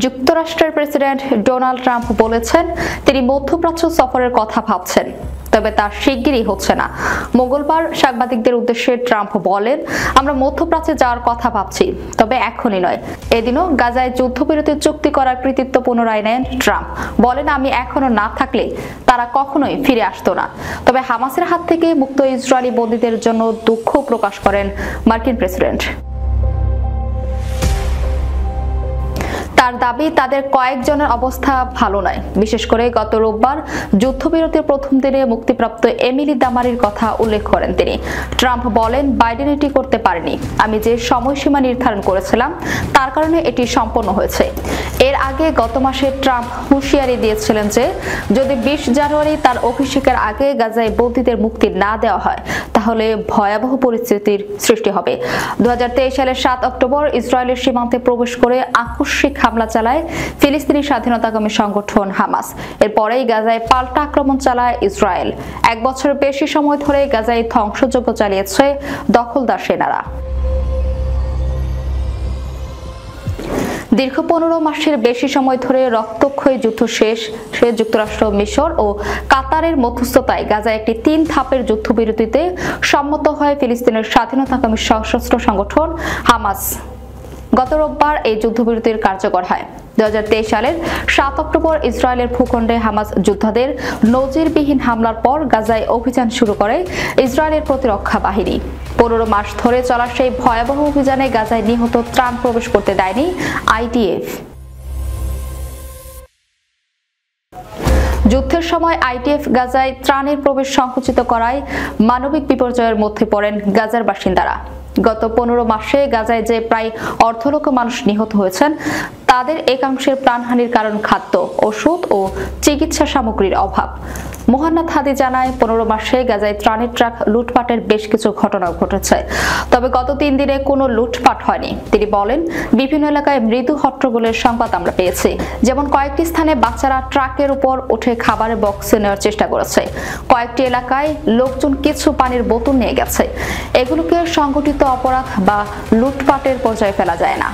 যুক্তরাষ্ট্রের president Donald Trump বলেছেন তিনি মধ্যপ্রাচ্য সফরের কথা ভাবছেন, তবে তা শিগগিরই হচ্ছে না। মঙ্গলবার সাংবাদিকদের উদ্দেশ্যে ট্রাম্প বলেন, আমরা মধ্যপ্রাচ্যে যাওয়ার কথা ভাবছি, তবে এখনই নয়। এদিনও গাজায় যুদ্ধবিরতির চুক্তি করার কৃতিত্ব পুনরায় নেন ট্রাম্প। বলেন, আমি এখনো না থাকলে তারা কখনোই ফিরে আসতো না। তবে হামাসের হাত থেকে মুক্ত ইসরায়েলি বন্দীদের জন্য দুঃখ প্রকাশ করেন মার্কিন প্রেসিডেন্ট। তার দাবি, তাদের কয়েকজনের অবস্থা ভালো নয়। বিশেষ করে গত রোববার যুদ্ধবিরতির প্রথম দিনে মুক্তিপ্রাপ্ত এমিলি দামারির কথা উল্লেখ করেন তিনি। ট্রাম্প বলেন, বাইডেন এটি করতে পারেনি। আমি যে সময়সীমা নির্ধারণ করেছিলাম তার কারণে এটি সম্পন্ন হয়েছে। এর আগে গত মাসে ট্রাম্প হুঁশিয়ারি দিয়েছিলেন যে যদি 20 জানুয়ারি তার অভিষেকের আগে গাজায় বন্দীদের মুক্তি না দেওয়া হয় তাহলে ভয়াবহ পরিস্থিতির সৃষ্টি হবে। 2023 সালের 7 অক্টোবর ইসরায়েলের সীমান্তে প্রবেশ করে আকস্মিক হামলা চালায় ফিলিস্তিনি স্বাধীনতাকামী সংগঠন হামাস। এরপরেই গাজায় পাল্টা আক্রমণ চালায় ইসরায়েল। 1 বছরের বেশি সময় ধরে গাজায় ধ্বংসযজ্ঞ চালিয়েছে দখলদার সেনারা। দীর্ঘ 15 মাসের বেশি সময় ধরে রক্তক্ষয়ী যুদ্ধ শেষ যুক্তরাষ্ট্র, মিশর ও কাতারের মধ্যস্থতায় গাজায় একটি 3 ধাপের যুদ্ধবিরতিতে সম্মত হয় ফিলিস্তিনের স্বাধীনতাকামী সশস্ত্র সংগঠন হামাস। গত রোববার এই যুদ্ধবিরতির কার্যকর হয়। 2023 সালের 7 অক্টোবর ইসরায়েলের ভূখণ্ডে হামাস যোদ্ধাদের নজিরবিহীন হামলার পর গাজায় অভিযান শুরু করে ইসরায়েলের প্রতিরক্ষা বাহিনী। 15 মাস ধরে চলা সেই ভয়াবহ অভিযানে গাজায় নিহত ত্রাণ প্রবেশ করতে দেয়নি আইডিএফ। যুদ্ধের সময় আইডিএফ গাজায় ত্রাণের প্রবেশ সংকুচিত করায় মানবিক বিপর্যয়ের মধ্যে পড়েন গাজার বাসিন্দারা। গত 15 মাসে গাজায় যে প্রায় 1.5 লক্ষ মানুষ নিহত হয়েছেন তাদের একাংশের প্রাণহানির কারণ খাদ্য, ওষুধ ও চিকিৎসা সামগ্রীর অভাব। মোহান্নাদ হাদি জানায়, 15 মাসে গাজায় ত্রাণের ট্রাক লুটপাটের বেশ কিছু ঘটনা ঘটেছে, তবে গত 3 দিনে কোনো লুটপাট হয়নি। তিনি বলেন, বিভিন্ন এলাকায় মৃদু হট্টগোলের সংবাদ আমরা পেয়েছি, যেমন কয়েকটি স্থানে বাচ্চারা ট্রাকের উপর উঠে খাবারের বক্সে নেওয়ার চেষ্টা করেছে। কয়েকটি এলাকায় লোকজন কিছু পানির বোতল নিয়ে গেছে। এগুলোকে সংগঠিত অপরাধ বা লুটপাটের পর্যায়ে ফেলা যায় না।